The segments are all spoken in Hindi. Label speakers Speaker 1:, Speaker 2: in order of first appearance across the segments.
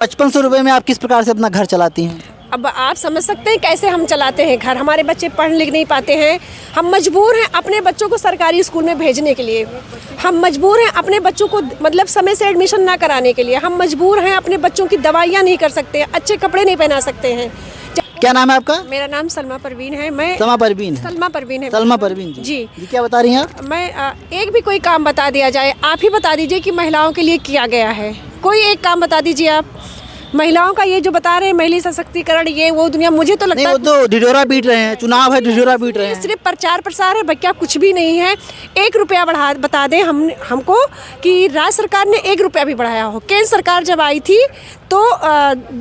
Speaker 1: 5500 रुपये में आप किस प्रकार से अपना घर चलाती हैं?
Speaker 2: अब आप समझ सकते हैं कैसे हम चलाते हैं घर। हमारे बच्चे पढ़ लिख नहीं पाते हैं। हम मजबूर हैं अपने बच्चों को सरकारी स्कूल में भेजने के लिए। हम मजबूर हैं अपने बच्चों को मतलब समय से एडमिशन ना कराने के लिए। हम मजबूर हैं अपने बच्चों की दवाइयाँ नहीं कर सकते, अच्छे कपड़े नहीं पहना सकते हैं।
Speaker 1: क्या नाम है आपका?
Speaker 2: मेरा नाम सलमा परवीन है। मैं
Speaker 1: सलमा परवीन है।
Speaker 2: सलमा परवीन है।
Speaker 1: सलमा परवीन
Speaker 2: जी।
Speaker 1: ये क्या बता रही हैं आप?
Speaker 2: मैं एक भी कोई काम बता दिया जाए, आप ही बता दीजिए कि महिलाओं के लिए किया गया है। कोई एक काम बता दीजिए आप। महिलाओं का ये जो बता रहे हैं महिला सशक्तिकरण, ये वो दुनिया, मुझे तो लगता
Speaker 1: नहीं,
Speaker 2: है
Speaker 1: वो तो ढिढोरा पीट रहे हैं, चुनाव है ढिढोरा पीट रहे हैं।
Speaker 2: सिर्फ प्रचार प्रसार है, क्या कुछ भी नहीं है। 1 रुपया बढ़ा बता दें हमको कि राज्य सरकार ने 1 रुपया भी बढ़ाया हो। केंद्र सरकार जब आई थी तो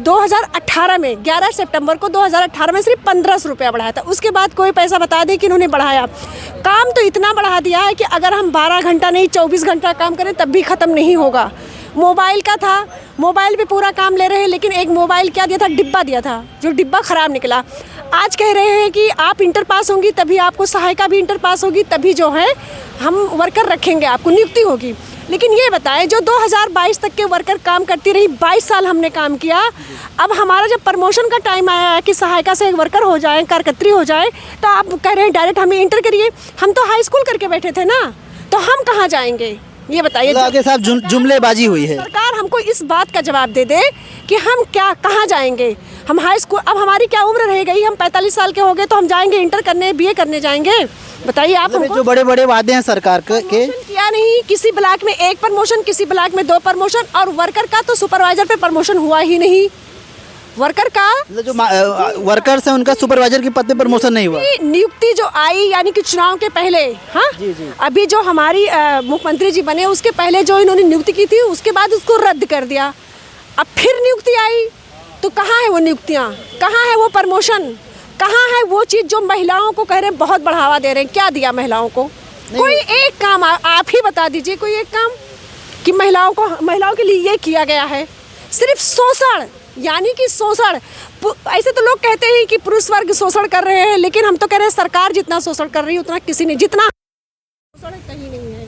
Speaker 2: 2018 में 11 सितंबर को 2018 में सिर्फ 1500 रुपया बढ़ाया था। उसके बाद कोई पैसा बता दें कि इन्होंने बढ़ाया। काम तो इतना बढ़ा दिया है कि अगर हम 12 घंटा नहीं 24 घंटा काम करें तब भी ख़त्म नहीं होगा। मोबाइल का था, मोबाइल पे पूरा काम ले रहे हैं, लेकिन एक मोबाइल क्या दिया था, डिब्बा दिया था, जो डिब्बा ख़राब निकला। आज कह रहे हैं कि आप इंटर पास होंगी तभी आपको सहायिका भी इंटर पास होगी, तभी जो है हम वर्कर रखेंगे, आपको नियुक्ति होगी। लेकिन ये बताएं जो 2022 तक के वर्कर काम करती रही, 22 साल हमने काम किया। अब हमारा जब प्रमोशन का टाइम आया है कि सहायिका से एक वर्कर हो जाए, कार्यकर्त्री हो जाए, तो आप कह रहे हैं डायरेक्ट हमें इंटर करिए। हम तो हाई स्कूल करके बैठे थे ना, तो हम कहाँ जाएंगे ये बताइए।
Speaker 1: आपके साथ जुमलेबाजी हुई है।
Speaker 2: सरकार हमको इस बात का जवाब दे दे कि हम क्या कहाँ जाएंगे। हम हाई स्कूल, अब हमारी क्या उम्र रह गई, हम 45 साल के हो गए तो हम जाएंगे इंटर करने, बीए करने जाएंगे? बताइए आप हमको।
Speaker 1: जो बड़े बड़े वादे हैं सरकार के
Speaker 2: किया नहीं। किसी ब्लॉक में 1 प्रमोशन, किसी ब्लॉक में 2 प्रमोशन, और वर्कर का तो सुपरवाइजर पे प्रमोशन हुआ ही नहीं। वर्कर का
Speaker 1: जो वर्कर्स हैं उनका सुपरवाइजर के पद पे प्रमोशन नहीं हुआ।
Speaker 2: नियुक्ति जो आई यानी कि चुनाव के पहले, हाँ
Speaker 1: जी।
Speaker 2: अभी जो हमारी मुख्यमंत्री जी बने उसके पहले जो इन्होंने नियुक्ति की थी उसके बाद उसको रद्द कर दिया। अब फिर नियुक्ति आई तो कहाँ है वो नियुक्तियाँ, कहाँ है वो प्रमोशन, कहाँ है वो चीज़ जो महिलाओं को कह रहे हैं बहुत बढ़ावा दे रहे हैं? क्या दिया महिलाओं को? कोई एक काम आप ही बता दीजिए, कोई एक काम कि महिलाओं के लिए ये किया गया है। सिर्फ शोषण, यानी कि शोषण। ऐसे तो लोग कहते हैं कि पुरुष वर्ग शोषण कर रहे हैं, लेकिन हम तो कह रहे हैं सरकार जितना शोषण कर रही है उतना किसी ने, जितना शोषण कहीं नहीं है।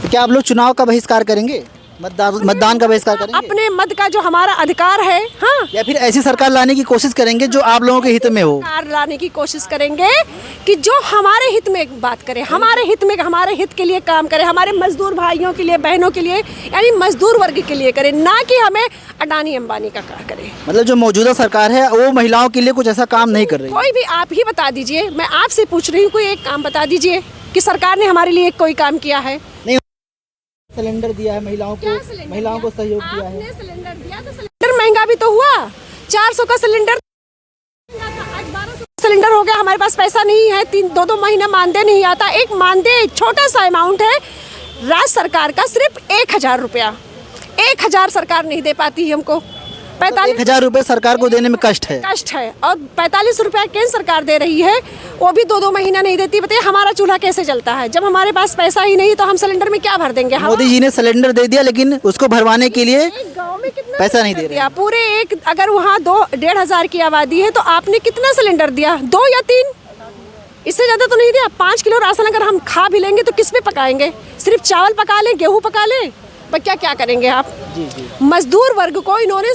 Speaker 1: तो क्या आप लोग चुनाव का बहिष्कार करेंगे, मतदान का बहिष्कार करेंगे?
Speaker 2: अपने मत का जो हमारा अधिकार है, हाँ,
Speaker 1: या फिर ऐसी सरकार लाने की कोशिश करेंगे जो आप लोगों के हित में हो?
Speaker 2: सरकार लाने की कोशिश करेंगे कि जो हमारे हित में बात करे, हमारे हित में, हमारे हित के लिए काम करे, हमारे मजदूर भाइयों के लिए, बहनों के लिए, यानी मजदूर वर्ग के लिए करे, ना कि हमें अडानी अंबानी का काम करे।
Speaker 1: मतलब जो मौजूदा सरकार है वो महिलाओं के लिए कुछ ऐसा काम नहीं कर रही।
Speaker 2: कोई भी आप ही बता दीजिए, मैं आपसे पूछ रही हूँ, कोई एक काम बता दीजिए कि सरकार ने हमारे लिए कोई काम किया है?
Speaker 1: नहीं, सिलेंडर दिया है महिलाओं को सहयोग किया है।
Speaker 2: सिलेंडर दिया तो सिलेंडर महंगा भी तो हुआ। 400 का सिलेंडर आज 1200 सिलेंडर हो गया। हमारे पास पैसा नहीं है, 2-2 महीना मानदेय नहीं आता। एक मानदेय छोटा सा अमाउंट है राज्य सरकार का, सिर्फ 1000 रुपया। 1000 सरकार नहीं दे पाती है हमको।
Speaker 1: 1000 रुपये सरकार को देने में कष्ट है।
Speaker 2: और 45 रुपया केंद्र सरकार दे रही है, वो भी 2-2 महीना नहीं देती। बताइए हमारा चूल्हा कैसे चलता है? जब हमारे पास पैसा ही नहीं तो हम सिलेंडर में क्या भर देंगे?
Speaker 1: मोदी जी ने सिलेंडर दे दिया, लेकिन उसको भरवाने के लिए
Speaker 2: गाँव में कितना
Speaker 1: पैसा नहीं दे रहे।
Speaker 2: पूरे एक, अगर वहाँ 2-1,500 की आबादी है तो आपने कितना सिलेंडर दिया? 2 या 3, इससे ज़्यादा तो नहीं दिया। 5 किलो राशन अगर हम खा भी लेंगे तो किस पे पकाएंगे? सिर्फ चावल पका लें, गेहूँ पका लें, पर क्या करेंगे आप?
Speaker 1: जी।
Speaker 2: मजदूर वर्ग को इन्होंने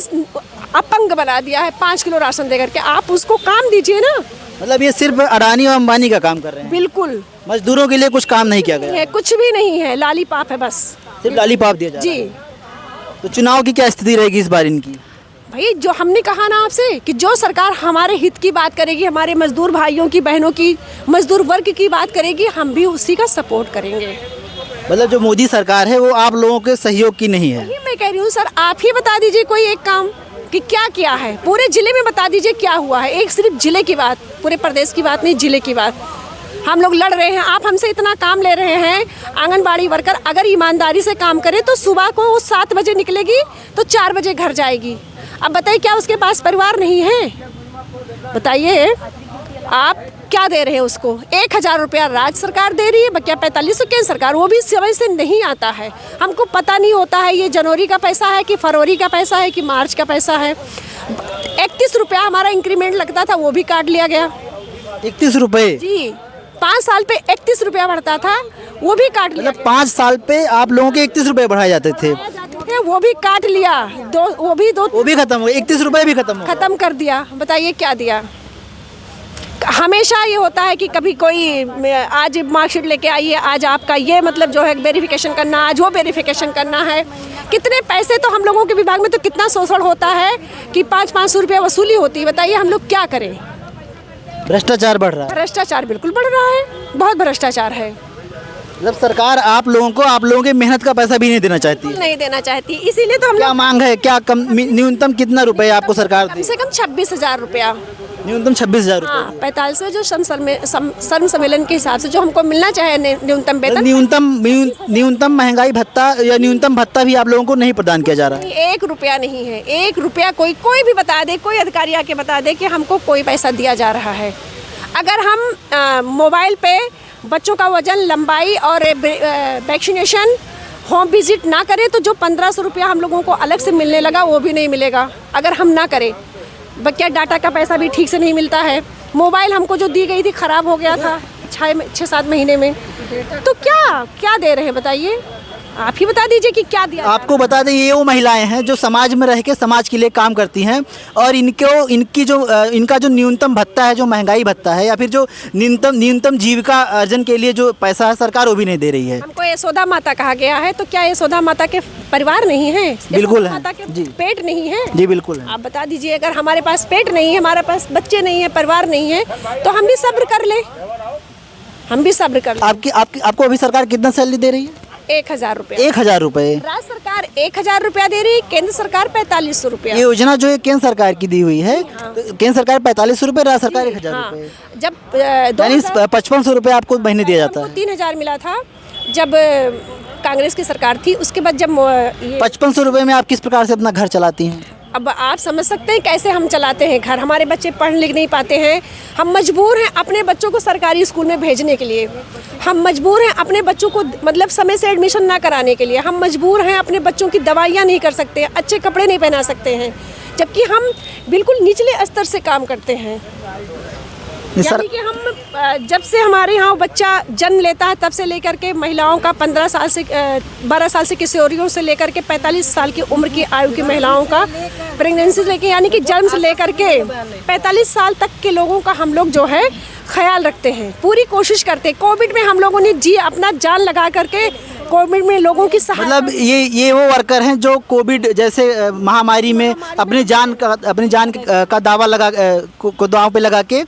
Speaker 2: अपंग बना दिया है 5 किलो राशन देकर के। आप उसको काम दीजिए ना।
Speaker 1: मतलब ये सिर्फ अडानी और अंबानी का काम कर रहे हैं।
Speaker 2: बिल्कुल,
Speaker 1: मजदूरों के लिए कुछ काम नहीं किया गया
Speaker 2: है, कुछ भी नहीं है, लालीपाप है बस,
Speaker 1: सिर्फ लालीपाप दिया जा रहा है।
Speaker 2: जी।
Speaker 1: तो चुनाव की क्या स्थिति रहेगी इस बार इनकी?
Speaker 2: भाई जो हमने कहा ना आपसे कि जो सरकार हमारे हित की बात करेगी, हमारे मजदूर भाइयों की, बहनों की, मजदूर वर्ग की बात करेगी, हम भी उसी का सपोर्ट करेंगे।
Speaker 1: मतलब जो मोदी सरकार है वो आप लोगों के सहयोग की नहीं है?
Speaker 2: मैं कह रही हूँ सर, आप ही बता दीजिए कोई एक काम कि क्या किया है। पूरे जिले में बता दीजिए क्या हुआ है। एक सिर्फ जिले की बात, पूरे प्रदेश की बात नहीं, जिले की बात। हम लोग लड़ रहे हैं, आप हमसे इतना काम ले रहे हैं। आंगनबाड़ी वर्कर अगर ईमानदारी से काम करे तो सुबह को वो 7 बजे निकलेगी तो 4 बजे घर जाएगी। अब बताइए क्या उसके पास परिवार नहीं है? बताइए आप क्या दे रहे हैं उसको? 1000 रुपया राज्य सरकार दे रही है, बकिया 4500 केंद्र सरकार, वो भी समय से नहीं आता है। हमको पता नहीं होता है ये जनवरी का पैसा है कि फरवरी का पैसा है कि मार्च का पैसा है। 31 रुपया हमारा इंक्रीमेंट लगता था, वो भी काट लिया गया।
Speaker 1: 31 रुपये?
Speaker 2: जी, 5 साल पे 31 रुपया बढ़ता था, वो भी काट लिया।
Speaker 1: मतलब 5 साल पे आप लोगों के 31 रुपये बढ़ाए जाते थे।
Speaker 2: वो भी काट लिया, वो भी
Speaker 1: खत्म हो, 31 रुपए भी खत्म हो,
Speaker 2: खत्म कर दिया। बताइए क्या दिया। हमेशा ये होता है कि कभी कोई आज मार्कशीट लेके आइए, आज आपका ये मतलब जो है वेरिफिकेशन करना, आज वो वेरिफिकेशन करना है। कितने पैसे तो हम लोगों के विभाग में तो कितना शोषण होता है कि 500-500 रुपया वसूली होती है। बताइए हम लोग क्या करें।
Speaker 1: भ्रष्टाचार बढ़ रहा है।
Speaker 2: भ्रष्टाचार बिल्कुल बढ़ रहा है, बहुत भ्रष्टाचार है।
Speaker 1: मतलब सरकार आप लोगों की मेहनत का पैसा भी नहीं देना चाहती।
Speaker 2: नहीं देना चाहती, इसीलिए तो हम
Speaker 1: क्या मांग है, क्या न्यूनतम कितना रुपए आपको सरकार
Speaker 2: कम से कम 26,000 रुपया,
Speaker 1: न्यूनतम 26,000 रुपए।
Speaker 2: हाँ, 45 जो श्रम सम्मेलन के हिसाब से जो हमको मिलना चाहिए न्यूनतम वेतन,
Speaker 1: न्यूनतम महंगाई भत्ता या न्यूनतम भत्ता भी आप लोगों को नहीं प्रदान किया जा रहा है।
Speaker 2: 1 रुपया नहीं है, 1 रुपया कोई भी बता दे, कोई अधिकारी आके बता दे कि हमको कोई पैसा दिया जा रहा है। अगर हम मोबाइल पे बच्चों का वजन, लंबाई और वैक्सीनेशन होम विजिट ना करें तो जो 1500 रुपया हम लोगों को अलग से मिलने लगा वो भी नहीं मिलेगा अगर हम ना करें। क्या डाटा का पैसा भी ठीक से नहीं मिलता है। मोबाइल हमको जो दी गई थी ख़राब हो गया था 6-7 महीने में, तो क्या दे रहे हैं बताइए। आप ही बता दीजिए कि क्या दिया।
Speaker 1: आपको बता दें, ये वो महिलाएं हैं जो समाज में रह के समाज के लिए काम करती हैं और इनका जो न्यूनतम भत्ता है, जो महंगाई भत्ता है या फिर जो न्यूनतम जीविका अर्जन के लिए जो पैसा है, सरकार वो भी नहीं दे रही है।
Speaker 2: हमको यशोदा माता कहा गया है, तो क्या यशोदा माता के परिवार नहीं है?
Speaker 1: बिल्कुल है।
Speaker 2: माता के पेट नहीं है?
Speaker 1: जी बिल्कुल है।
Speaker 2: आप बता दीजिए, अगर हमारे पास पेट नहीं है, हमारे पास बच्चे नहीं है, परिवार नहीं है, तो हम भी सब्र कर ले, हम भी सब्र कर ले।
Speaker 1: आपको अभी सरकार कितना सैलरी दे रही है?
Speaker 2: 1,000 रुपया।
Speaker 1: 1,000 रुपए।
Speaker 2: राज्य सरकार 1,000 रुपया दे रही, केंद्र सरकार 4500 रुपया।
Speaker 1: ये योजना जो है केंद्र सरकार की दी हुई है। हाँ। तो केंद्र सरकार 4500 रुपए, राज्य सरकार 1,000 रुपए।
Speaker 2: जब
Speaker 1: 5500 रुपए आपको महीने दिया जाता है।
Speaker 2: 3,000 मिला था जब कांग्रेस की सरकार थी। उसके बाद जब
Speaker 1: 5500 रुपए में आप किस प्रकार से अपना घर चलाती हैं?
Speaker 2: अब आप समझ सकते हैं कैसे हम चलाते हैं घर। हमारे बच्चे पढ़ लिख नहीं पाते हैं, हम मजबूर हैं अपने बच्चों को सरकारी स्कूल में भेजने के लिए, हम मजबूर हैं अपने बच्चों को मतलब समय से एडमिशन ना कराने के लिए, हम मजबूर हैं अपने बच्चों की दवाइयाँ नहीं कर सकते, अच्छे कपड़े नहीं पहना सकते हैं, जबकि हम बिल्कुल निचले स्तर से काम करते हैं। यानी कि हम जब से हमारे यहाँ बच्चा जन्म लेता है तब से लेकर के महिलाओं का 12 साल से किशोरियों से लेकर के 45 साल की उम्र की आयु की महिलाओं का प्रेगनेंसी लेके यानी कि जन्म से लेकर के 45 साल तक के लोगों का हम लोग जो है ख्याल रखते हैं, पूरी कोशिश करते हैं। कोविड में हम लोगों ने अपना जान लगा करके कोविड में लोगों की
Speaker 1: मतलब ये वो वर्कर हैं जो कोविड जैसे महामारी में अपनी जान का दावा दांव पे लगा के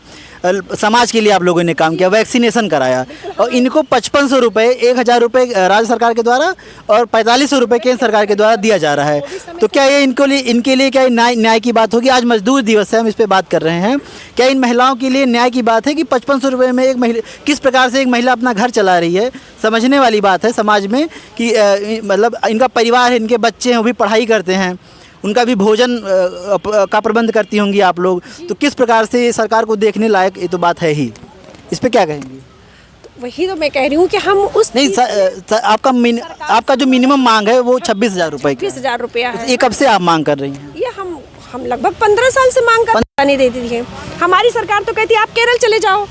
Speaker 1: समाज के लिए आप लोगों ने काम किया, वैक्सीनेशन कराया। और इनको 5500 रुपये, 1,000 रुपये राज्य सरकार के द्वारा और 4500 रुपये केंद्र सरकार के द्वारा दिया जा रहा है। तो क्या ये इनके लिए क्या न्याय की बात होगी? आज मजदूर दिवस है, हम इस पर बात कर रहे हैं। क्या इन महिलाओं के लिए न्याय की बात है कि 5500 रुपये में एक महिला किस प्रकार से एक महिला अपना घर चला रही है? समझने वाली बात है समाज में कि मतलब इनका परिवार है, इनके बच्चे हैं, वो भी पढ़ाई करते हैं, उनका भी भोजन का प्रबंध करती होंगी आप लोग। तो किस प्रकार से सरकार को देखने लायक ये तो बात है ही। इस पे क्या कहेंगी?
Speaker 2: तो वही तो मैं कह रही हूँ कि हम उस
Speaker 1: नहीं आपका जो मिनिमम मांग है वो 26,000 रुपये
Speaker 2: 26,000 रुपया है।
Speaker 1: ये कब से आप मांग कर रही हैं?
Speaker 2: ये हम लगभग 15 साल से मांग कर नहीं देती थी। हमारी सरकार तो कहती है आप केरल चले जाओ।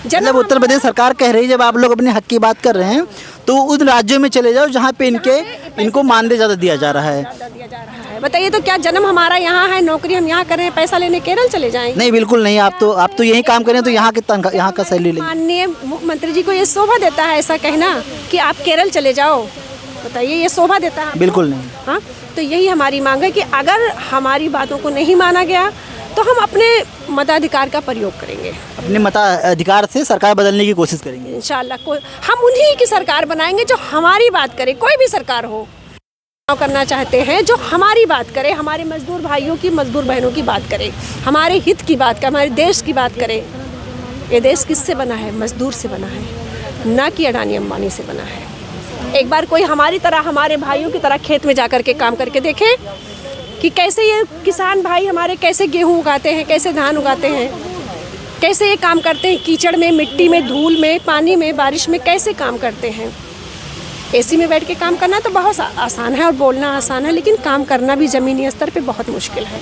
Speaker 1: जब उत्तर प्रदेश सरकार कह रही है, जब आप लोग अपने हक की बात कर रहे हैं तो उन राज्यों में चले जाओ जहाँ पे इनको मानदेय ज़्यादा दिया जा रहा है।
Speaker 2: बताइए तो क्या जन्म हमारा यहाँ है, नौकरी हम यहाँ कर रहे हैं, पैसा लेने केरल चले जाएंगे?
Speaker 1: नहीं बिल्कुल नहीं। आप तो यही काम करें तो यहाँ का सैलरी लें।
Speaker 2: माननीय मुख्यमंत्री जी को ये शोभा देता है ऐसा कहना कि आप केरल चले जाओ? बताइए ये शोभा देता है?
Speaker 1: बिल्कुल नहीं।
Speaker 2: हाँ, तो यही हमारी मांग है कि अगर हमारी बातों को नहीं माना गया तो हम अपने मताधिकार का प्रयोग करेंगे,
Speaker 1: अपने मताधिकार से सरकार बदलने की कोशिश करेंगे
Speaker 2: इंशाल्लाह। हम उन्हीं की सरकार बनाएंगे जो हमारी बात करे, कोई भी सरकार हो। करना चाहते हैं जो हमारी बात करे, हमारे मजदूर भाइयों की, मजदूर बहनों की बात करे, हमारे हित की बात करे, हमारे देश की बात करे। ये देश किससे बना है? मजदूर से बना है, ना कि अडानी अंबानी से बना है। एक बार कोई हमारी तरह, हमारे भाइयों की तरह खेत में जाकर के काम करके देखे कि कैसे ये किसान भाई हमारे कैसे गेहूँ उगाते हैं, कैसे धान उगाते हैं, कैसे ये काम करते हैं, कीचड़ में, मिट्टी में, धूल में, पानी में, बारिश में कैसे काम करते हैं। एसी में बैठ के काम करना तो बहुत आसान है और बोलना आसान है, लेकिन काम करना भी ज़मीनी स्तर पे बहुत मुश्किल है।